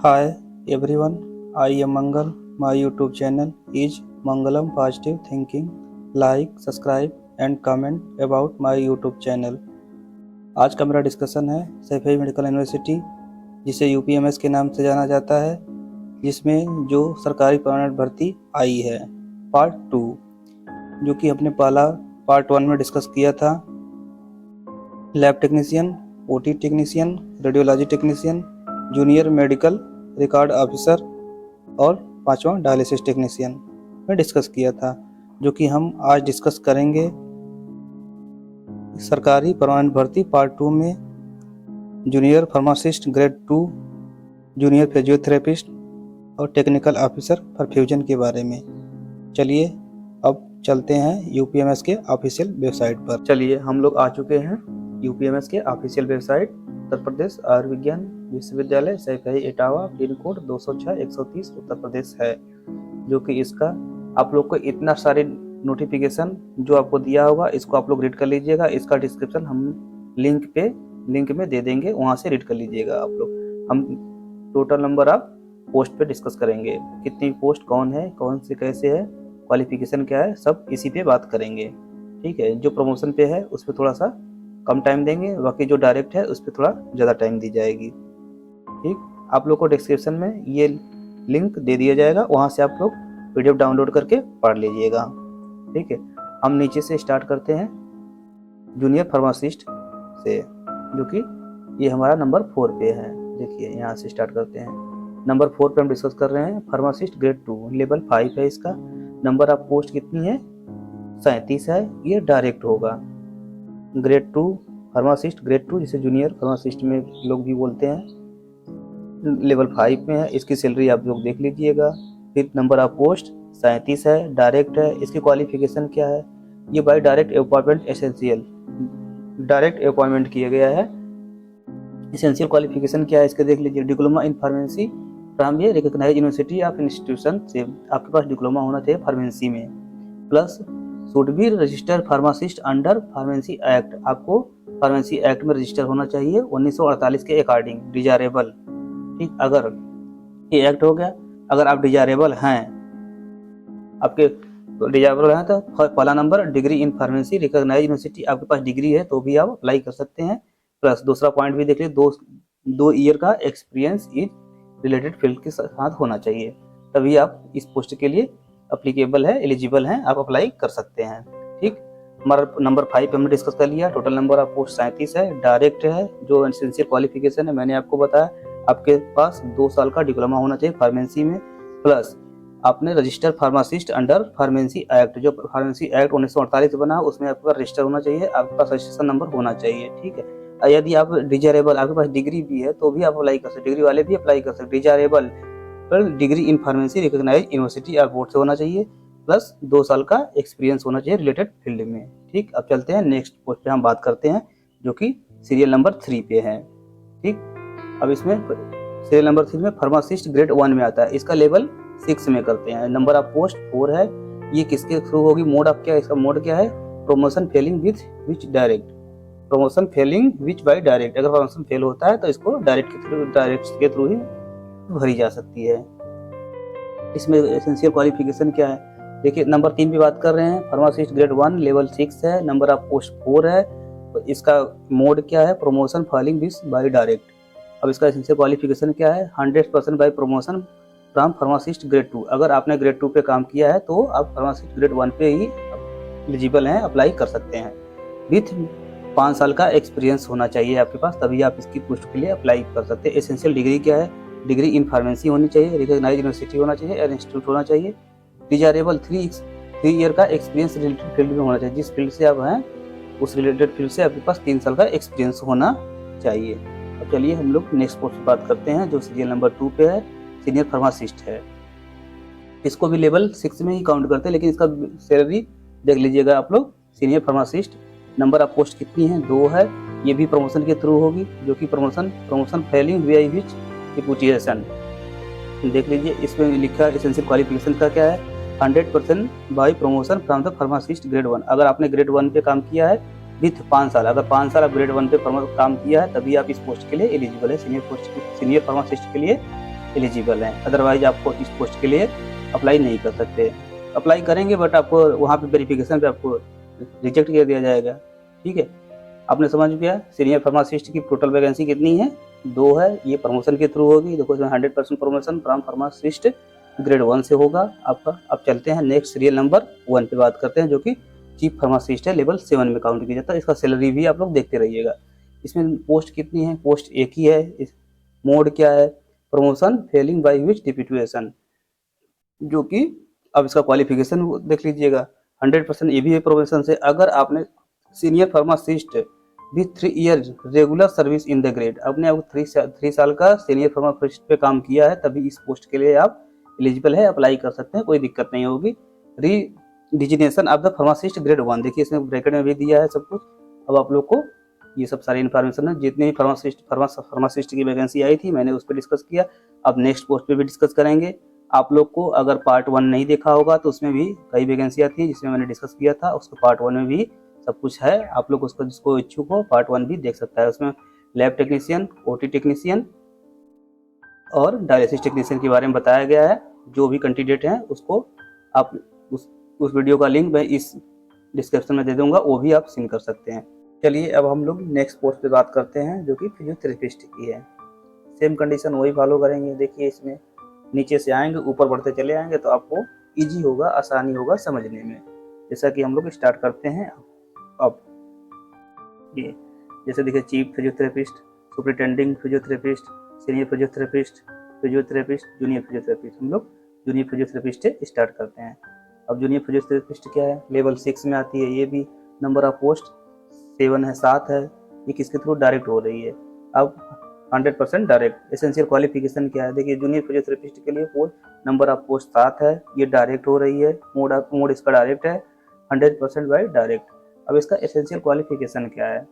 Hi everyone, I am Mangal. My YouTube channel is Mangalam Positive Thinking. Like, subscribe and comment about my YouTube channel. आज का मेरा discussion है Saifai medical university, जिसे यूपीएमएस के नाम से जाना जाता है, जिसमें जो सरकारी परमानेंट भर्ती आई है पार्ट 2, जो कि अपने पहला पार्ट 1 में डिस्कस किया था। Lab technician, OT technician, radiology technician, junior medical record officer और 5वां डायलिसिस टेक्नीशियन में डिस्कस किया था, जो कि हम आज डिस्कस करेंगे सरकारी परमानेंट भर्ती पार्ट 2 में junior pharmacist grade 2, junior physiotherapist और टेक्निकल ऑफिसर परफ्यूजन के बारे में। चलिए अब चलते हैं यूपीएमएस के ऑफिशियल वेबसाइट पर। चलिए हम लोग आ चुके हैं यूपीएमएस के ऑफिशियल वेबसाइट। उत्तर प्रदेश आयुर्विज्ञान विश्वविद्यालय सैफई इटावा, पिन कोड 206-130 उत्तर प्रदेश है। जो कि इसका आप लोग को इतना सारे नोटिफिकेशन जो आपको दिया होगा, इसको आप लोग रीड कर लीजिएगा। इसका डिस्क्रिप्शन हम लिंक में दे देंगे, वहां से रीड कर लीजिएगा आप लोग। हम टोटल नंबर ऑफ पोस्ट पे डिस्कस करेंगे, कितनी पोस्ट कौन है, कौन से कैसे है, क्वालिफिकेशन क्या है, सब इसी पे बात करेंगे। ठीक है, जो प्रमोशन पे है उस पर थोड़ा सा कम टाइम देंगे, बाकी जो डायरेक्ट है उस पर थोड़ा ज़्यादा टाइम दी जाएगी। ठीक, आप लोग को डिस्क्रिप्शन में ये लिंक दे दिया जाएगा, वहाँ से आप लोग पीडीएफ डाउनलोड करके पढ़ लीजिएगा। ठीक है, हम नीचे से स्टार्ट करते हैं जूनियर फार्मासिस्ट से, जो कि ये हमारा नंबर 4 पे है। देखिए यहाँ से स्टार्ट करते हैं। नंबर 4 पे हम डिस्कस कर रहे हैं फार्मासिस्ट ग्रेड 2, लेवल 5 है इसका। नंबर ऑफ पोस्ट कितनी है? 37 है। ये डायरेक्ट होगा। ग्रेड 2 फार्मासिस्ट ग्रेड 2, जिसे जूनियर फार्मासिस्ट में लोग भी बोलते हैं, लेवल 5 में है। इसकी सैलरी आप लोग देख लीजिएगा। फिर नंबर ऑफ पोस्ट 37 है, डायरेक्ट है। इसकी क्वालिफिकेशन क्या है? ये by direct appointment essential, direct appointment किया गया है। एसेंशियल क्वालिफिकेशन क्या है इसके देख लीजिए। Diploma in pharmacy from a recognised university of institution से आपके पास डिप्लोमा होना चाहिए फार्मेसी में, plus should be registered pharmacist under pharmacy act. आपको फार्मेसी एक्ट में रजिस्टर होना चाहिए 1948 के अकॉर्डिंग, डिजायरेबल। ठीक, अगर ये एक्ट हो गया, अगर आप डिजायरेबल हैं, आपके डिजायरेबल हैं तो पहला number degree in pharmacy recognised university, आपके पास डिग्री है तो भी आप अप्लाई कर सकते हैं। प्लस दूसरा पॉइंट भी देख लीजिए, 2 ईयर का एक्सपीरियंस इन रिलेटेड फील्ड के साथ होना चाहिए, तभी आप इस पोस्ट के लिए अप्लीकेबल है, एलिजिबल हैं, आप अप्लाई कर सकते हैं। ठीक, हमारा नंबर 5 हमने डिस्कस कर लिया। टोटल नंबर ऑफ पोस्ट 37 है, डायरेक्ट है। जो एसेंशियल क्वालिफिकेशन है मैंने आपको बताया, आपके पास 2 साल का डिप्लोमा होना चाहिए फार्मेसी में, प्लस आपने register pharmacist under pharmacy act, जो फार्मेसी एक्ट 1948 बना उसमें आपके पास रजिस्टर होना चाहिए, आपके पास रजिस्ट्रेशन नंबर होना चाहिए। ठीक है, यदि आप डिजायरेबल, आपके पास डिग्री भी है तो भी आप अप्लाई कर सकते, डिग्री वाले भी अप्लाई कर सकते। डिजायरेबल पर degree in pharmacy recognised university या बोर्ड से होना चाहिए, प्लस 2 साल का एक्सपीरियंस होना चाहिए रिलेटेड फील्ड में। ठीक, अब चलते हैं नेक्स्ट पोस्ट पे हम बात करते हैं, जो कि सीरियल नंबर 3 पे है। ठीक, अब इसमें सीरियल नंबर 3 में फार्मासिस्ट ग्रेड 1 में आता है, इसका लेवल 6 में करते हैं। नंबर ऑफ पोस्ट 4 है। ये किसके थ्रू होगी? मोड ऑफ क्या है इसका? मोड क्या है? प्रमोशन फेलिंग विच डायरेक्ट, प्रमोशन फेलिंग विच बाय डायरेक्ट। अगर प्रमोशन फेल होता है तो इसको डायरेक्ट के थ्रू ही भरी जा सकती है। इसमें एसेंशियल क्वालिफिकेशन क्या है? देखिए नंबर 3 पे बात कर रहे हैं, फार्मासिस्ट ग्रेड 1 लेवल 6 है, नंबर ऑफ पोस्ट 4 है। तो इसका मोड क्या है? Promotion failing with by direct. अब इसका एसेंशियल क्वालिफिकेशन क्या है? 100% by promotion from pharmacist grade 2। अगर आपने ग्रेड 2 पे काम किया है तो आप फार्मासिस्ट ग्रेड 1 पे ही एलिजिबल हैं, अप्लाई कर सकते हैं। विथ 5 साल का एक्सपीरियंस होना चाहिए आपके पास, तभी आप इसकी पोस्ट के लिए अप्लाई कर सकते हैं। एसेंशियल डिग्री क्या है? डिग्री इन फार्मेसी होनी चाहिए, रिकॉग्नाइज्ड यूनिवर्सिटी होना चाहिए और इंस्टीट्यूट होना चाहिए। डिजायरेबल 3 ईयर का एक्सपीरियंस रिलेटेड फील्ड में होना चाहिए, जिस फील्ड से आप हैं उस रिलेटेड फील्ड से आपके पास 3 साल का एक्सपीरियंस होना चाहिए। अब चलिए हम लोग नेक्स्ट पोस्ट पर बात करते हैं, जो सीरियल नंबर 2 पे है, सीनियर फार्मासिस्ट है। इसको भी लेवल 6 में ही काउंट करते हैं, लेकिन इसका सैलरी देख लीजिएगा आप लोग। Senior pharmacist number of post कितनी है? 2 है। ये भी प्रमोशन के थ्रू होगी, जो कि promotion failing we I which reputation देख लीजिए। इसमें लिखा एसेंशियल क्वालिफिकेशन का क्या है? 100% by promotion from the pharmacist grade 1। अगर आपने ग्रेड 1 पे काम किया है विथ 5 साल, अगर 5 साल आप ग्रेड 1 पे काम किया है तभी आप इस पोस्ट के लिए एलिजिबल है, सीनियर फार्मासिस्ट के लिए एलिजिबल हैं, अदरवाइज आपको इस पोस्ट के लिए अप्लाई नहीं कर सकते। अप्लाई करेंगे बट आपको वहाँ पे वेरिफिकेशन पे आपको रिजेक्ट कर दिया जाएगा। ठीक है, आपने समझ गया। सीनियर फार्मासिस्ट की टोटल वैकेंसी कितनी है? 2 है। ये प्रमोशन के थ्रू होगी। देखो इसमें 100% प्रमोशन फ्रॉम फार्मासिस्ट ग्रेड 1 से होगा आपका। अब चलते हैं नेक्स्ट सीरियल नंबर 1 पे बात करते हैं, जो कि चीफ फार्मासिस्ट है, लेवल 7 में काउंट किया जाता है। इसका सैलरी भी आप लोग देखते रहिएगा। इसमें पोस्ट कितनी है? पोस्ट एक ही है। मोड क्या है? Promotion failing by which deputation, जो कि अब इसका क्वालिफिकेशन देख लीजिएगा। 100% ये भी है प्रमोशन से। अगर आपने senior pharmacist with 3 year regular service in the grade, आपने अब 3 साल का सीनियर फार्मासिस्ट पे काम किया है, तभी इस पोस्ट के लिए आप एलिजिबल है, अप्लाई कर सकते हैं, कोई दिक्कत नहीं होगी। Designation of the pharmacist grade 1, देखिए इसमें ब्रैकेट में भी दिया है सब कुछ। अब आप लोग को ये सब सारी इन्फॉर्मेशन है, जितने भी फार्मासिस्ट की वैकेंसी आई थी मैंने उस पर डिस्कस किया। अब नेक्स्ट पोस्ट पे भी डिस्कस करेंगे। आप लोग को अगर पार्ट 1 नहीं देखा होगा तो उसमें भी कई वैकेंसियाँ थी जिसमें मैंने डिस्कस किया था, उसको पार्ट 1 में भी सब कुछ है। आप लोग उसको जिसको इच्छुक हो पार्ट 1 भी देख सकता है। उसमें लैब टेक्नीशियन, ओटी टेक्नीशियन और डायलिसिस टेक्नीशियन के बारे में बताया गया है। जो भी कैंडिडेट हैं उसको आप उस वीडियो का लिंक मैं इस डिस्क्रिप्शन में दे दूंगा, वो भी आप सीन कर सकते हैं। चलिए अब हम लोग नेक्स्ट पोस्ट पे बात करते हैं, जो कि फिजियोथेरेपिस्ट की है। सेम कंडीशन वही फॉलो करेंगे। देखिए इसमें नीचे से आएंगे, ऊपर बढ़ते चले आएंगे तो आपको इजी होगा, आसानी होगा समझने में। जैसा कि हम लोग स्टार्ट करते हैं। अब ये जैसे देखिए chief physiotherapist, superintending physiotherapist, senior physiotherapist, junior physiotherapist. हम लोग जूनियर फिजियोथेरेपिस्ट से स्टार्ट करते हैं। अब जूनियर फिजियोथेरेपिस्ट क्या है? लेवल 6 में आती है। ये भी नंबर ऑफ पोस्ट 7 है, 7 है। ये किसके थ्रू? डायरेक्ट हो रही है। अब 100% डायरेक्ट। एसेंशियल क्वालिफिकेशन क्या है? देखिए जूनियर फिजियोथेरेपिस्ट के लिए पोस्ट नंबर ऑफ पोस्ट 7 है। ये डायरेक्ट हो रही है। मोड इसका डायरेक्ट है, 100% बाय डायरेक्ट। अब इसका एसेंशियल क्वालिफिकेशन क्या है?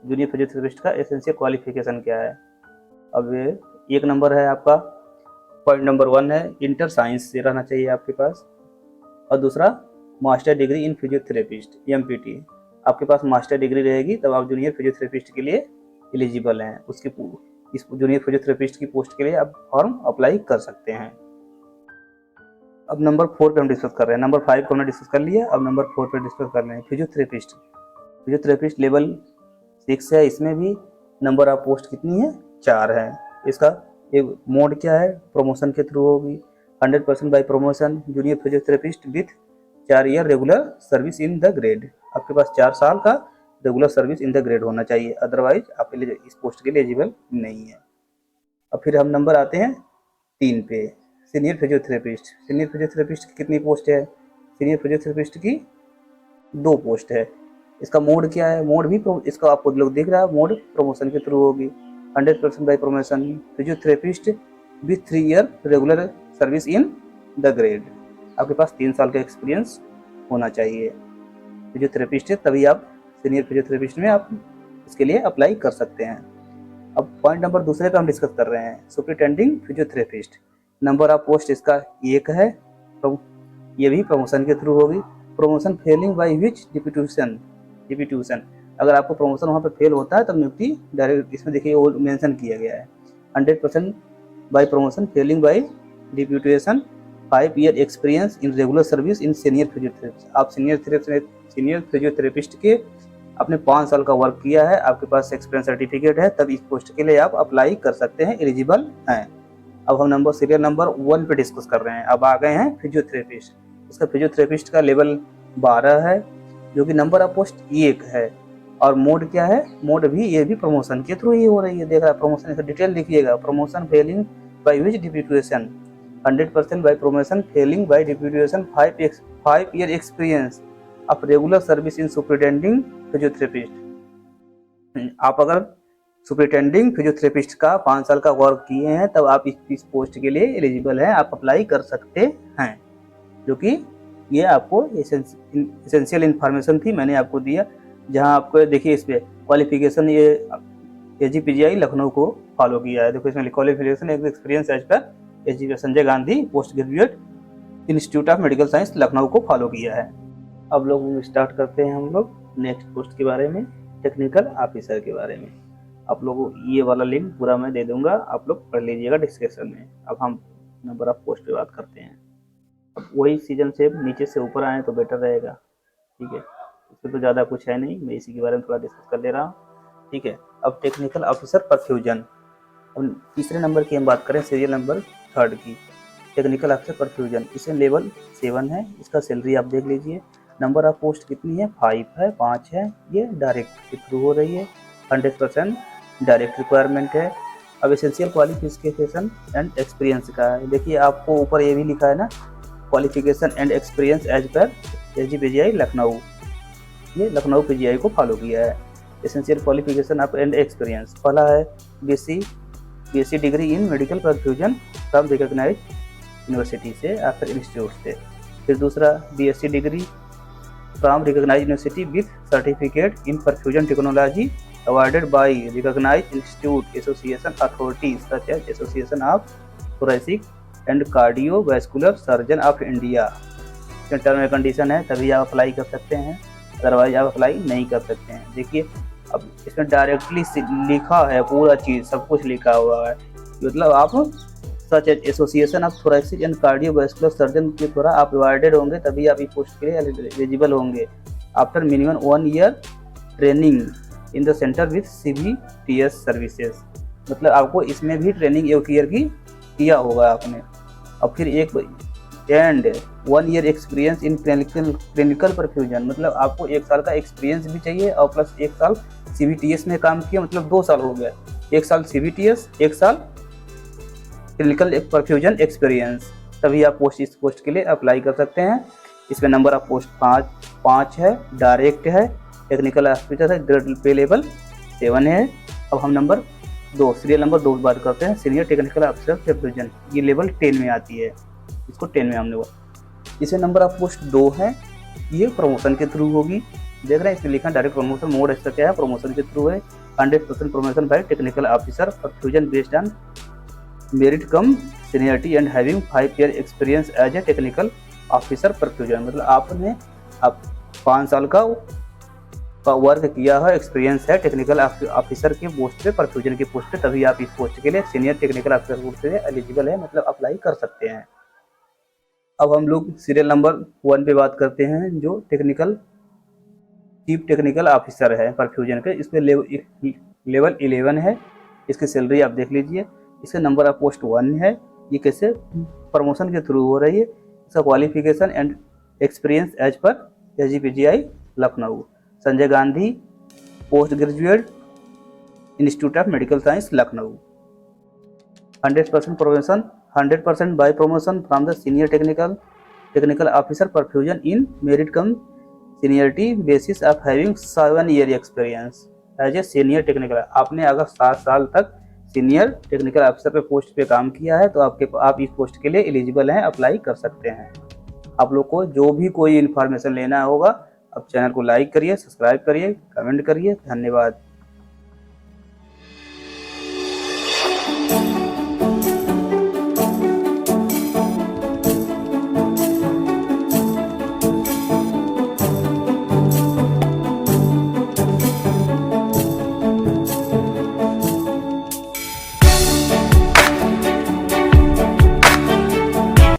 जूनियर फिजियोथेरेपिस्ट का एसेंशियल क्वालिफिकेशन क्या है? अब ये 1 नंबर है आपका, पॉइंट नंबर 1 है इंटर साइंस से रहना चाहिए आपके पास। और दूसरा master degree in physiotherapist, MPT। आपके पास मास्टर डिग्री रहेगी तब आप जूनियर फिजियोथेरेपिस्ट के लिए एलिजिबल हैं। इस जूनियर फिजियोथेरेपिस्ट की पोस्ट के लिए आप फॉर्म अप्लाई कर सकते हैं। अब नंबर 4 पे हम डिस्कस कर रहे हैं। नंबर 5 को हमने डिस्कस कर लिया, अब नंबर 4 पे डिस्कस कर रहे हैं। फिजियोथेरेपिस्ट लेवल 6 है। इसमें भी नंबर ऑफ पोस्ट कितनी है? 4 है। इसका एक मोड क्या है? प्रमोशन के थ्रू होगी, 100% by promotion. Junior physiotherapist with 4 year regular service in the grade. आपके पास 4 साल का regular service in the grade होना चाहिए, अदरवाइज आप इस पोस्ट के लिए एलिजिबल नहीं है। अब फिर हम नंबर आते हैं 3 पे, सीनियर फिजियोथेरेपिस्ट। सीनियर फिजियोथेरेपिस्ट की कितनी पोस्ट है? सीनियर फिजियोथेरेपिस्ट की 2 पोस्ट है। इसका मोड क्या है? मोड भी इसका आपको लोग दिख रहा है, मोड प्रमोशन के थ्रू होगी, 100% by promotion. Physiotherapist with 3 year regular service in the grade. आपके पास 3 साल का एक्सपीरियंस होना चाहिए। फिजियोथेरेपिस्ट है तभी आप सीनियर फिजियोथेरेपिस्ट में आप इसके लिए अप्लाई कर सकते हैं। अब पॉइंट नंबर 2 पे हम डिस्कस कर रहे हैं, superintending physiotherapist. Number of post इसका 1 है। तो ये भी प्रमोशन के थ्रू होगी। Promotion failing by which deputation. अगर आपको प्रमोशन वहाँ पे फेल होता है तब नियुक्ति डायरेक्ट, इसमें देखिए वो मेंशन किया गया है। 100% by promotion failing by deputation, 5 year experience in regular service in senior physiotherapist. आप सीनियर फिजियोथेरेपिस्ट के आपने 5 साल का वर्क किया है, आपके पास एक्सपीरियंस सर्टिफिकेट है, तब इस पोस्ट के लिए आप अप्लाई कर सकते हैं, एलिजिबल हैं। अब हम सीरियल नंबर 1 पे डिस्कस कर रहे हैं। अब आ गए हैं फिजियोथेरेपिस्ट। इसका फिजियोथेरेपिस्ट का लेवल 12 है, जो कि नंबर ऑफ पोस्ट 1 है। और मोड क्या है? मोड भी ये भी प्रमोशन के थ्रू ही हो रही है। देख रहा है प्रमोशन, इसका डिटेल लिखिएगा। Promotion failing by which deputation, 100% by promotion failing by deputation, 5 year experience of regular service in superintending physiotherapist. आप अगर सुपरिटेंडिंग फिजियोथेरेपिस्ट का 5 साल का वर्क किए हैं तब आप इस पोस्ट के लिए एलिजिबल हैं, आप अप्लाई कर सकते हैं। जो कि ये आपको एसेंशियल इन्फॉर्मेशन थी, मैंने आपको दिया। जहां आपको देखिए इस पे क्वालिफिकेशन ये AGPGI लखनऊ को फॉलो किया है। देखो इसमें क्वालिफिकेशन एक्सपीरियंस एज पर AGP Sanjay Gandhi post graduate institute of medical science Lucknow को फॉलो किया है। अब लोग स्टार्ट करते हैं हम लोग नेक्स्ट पोस्ट के बारे में, टेक्निकल ऑफिसर के बारे में। आप लोगों को ये वाला लिंक पूरा मैं दे दूंगा, आप लोग पढ़ लीजिएगा डिस्क्रिप्शन में। अब हम नंबर ऑफ पोस्ट पे बात करते हैं। अब वही सीजन से नीचे से ऊपर आए तो बेटर रहेगा, ठीक है। इसमें तो ज़्यादा कुछ है नहीं, मैं इसी के बारे में थोड़ा डिस्कस कर ले रहा हूँ, ठीक है। अब टेक्निकल ऑफिसर परफ्यूजन, अब तीसरे नंबर की हम बात करें, सीरियल नंबर 3 की, टेक्निकल ऑफिसर परफ्यूजन। इसमें लेवल 7 है। इसका सैलरी आप देख लीजिए। नंबर ऑफ पोस्ट कितनी है, 5 है। ये डायरेक्ट के थ्रू हो रही है, 100% डायरेक्ट रिक्वायरमेंट है। अब एसेंशियल क्वालिफिकेशन एंड एक्सपीरियंस का है। देखिए आपको ऊपर ये भी लिखा है ना, क्वालिफिकेशन एंड एक्सपीरियंस एज पर SGPGI लखनऊ, ये लखनऊ PGI को फॉलो किया है। Essential qualification of and experience, पहला है BSc degree in medical perfusion from recognise university से या फिर इंस्टीट्यूट से। फिर दूसरा BSc degree from recognise university with certificate in perfusion technology awarded by recognise institute association authorities such as association of thoracic and cardiovascular surgeon of India. इसमें term and condition है, तभी आप अप्लाई कर सकते हैं, अदरवाइज आप apply नहीं कर सकते हैं। देखिए अब इसमें डायरेक्टली लिखा है, पूरा चीज़ सब कुछ लिखा हुआ है, मतलब आप such as association of thoracic and cardiovascular surgeon के द्वारा आप अवार्डेड होंगे, तभी आप इस पोस्ट के लिए एलिजिबल होंगे। After minimum 1 ear training in the centre with CBTS services, मतलब आपको इसमें भी ट्रेनिंग 1 ईयर की किया होगा आपने। अब फिर and 1 year experience in clinical perfusion, मतलब आपको 1 साल का एक्सपीरियंस भी चाहिए और प्लस 1 साल CBTS में काम किया, मतलब 2 साल हो गया। 1 साल CBTS, 1 साल क्लिनिकल परफ्यूजन एक्सपीरियंस, तभी आप इस पोस्ट के लिए अप्लाई कर सकते हैं। इसमें नंबर ऑफ पोस्ट 5 है, डायरेक्ट है, टेक्निकल ऑफिसर है, ग्रेड पे लेवल 7 है। अब हम नंबर 2 सीरियल नंबर 2 की बात करते हैं, सीनियर टेक्निकल ऑफिसर परफ्यूजन, ये लेवल 10 में आती है, इसको 10 में हमने बोला। इसमें नंबर ऑफ पोस्ट 2 है, ये प्रमोशन के थ्रू होगी। देख रहे हैं इसमें लिखा डायरेक्ट प्रमोशन, मोड इसका क्या है, प्रमोशन के थ्रू है। 100% promotion by technical officer perfusion based on merit cum seniority and having 5 year experience as a technical officer perfusion, मतलब आपने 5 साल का वर्क किया है, एक्सपीरियंस है टेक्निकल ऑफिसर के पोस्ट पे, परफ्यूजन की पोस्ट पे, तभी आप इस पोस्ट के लिए सीनियर टेक्निकल ऑफिसर पोस्ट से एलिजिबल है, मतलब अप्लाई कर सकते हैं। अब हम लोग सीरियल नंबर 1 पे बात करते हैं, जो चीफ टेक्निकल ऑफिसर है परफ्यूजन के। इस पे लेवल 11 है। इसकी सैलरी आप देख लीजिए। इसका नंबर ऑफ पोस्ट 1 है। ये कैसे प्रमोशन के थ्रू हो रही है। इसका क्वालिफिकेशन एंड एक्सपीरियंस एज पर SGPGI Lucknow, Sanjay Gandhi post graduate institute of medical science Lucknow. 100% promotion, 100% by promotion from the senior technical officer perfusion in merit cum seniority basis of having 7 year experience as a senior technical. आपने अगर 7 साल तक senior technical officer पे post पे काम किया है तो आप इस पोस्ट के लिए एलिजिबल हैं, अप्लाई कर सकते हैं। आप लोग को जो भी कोई इन्फॉर्मेशन लेना होगा, आप चैनल को लाइक करिए, सब्सक्राइब करिए, कमेंट करिए। धन्यवाद।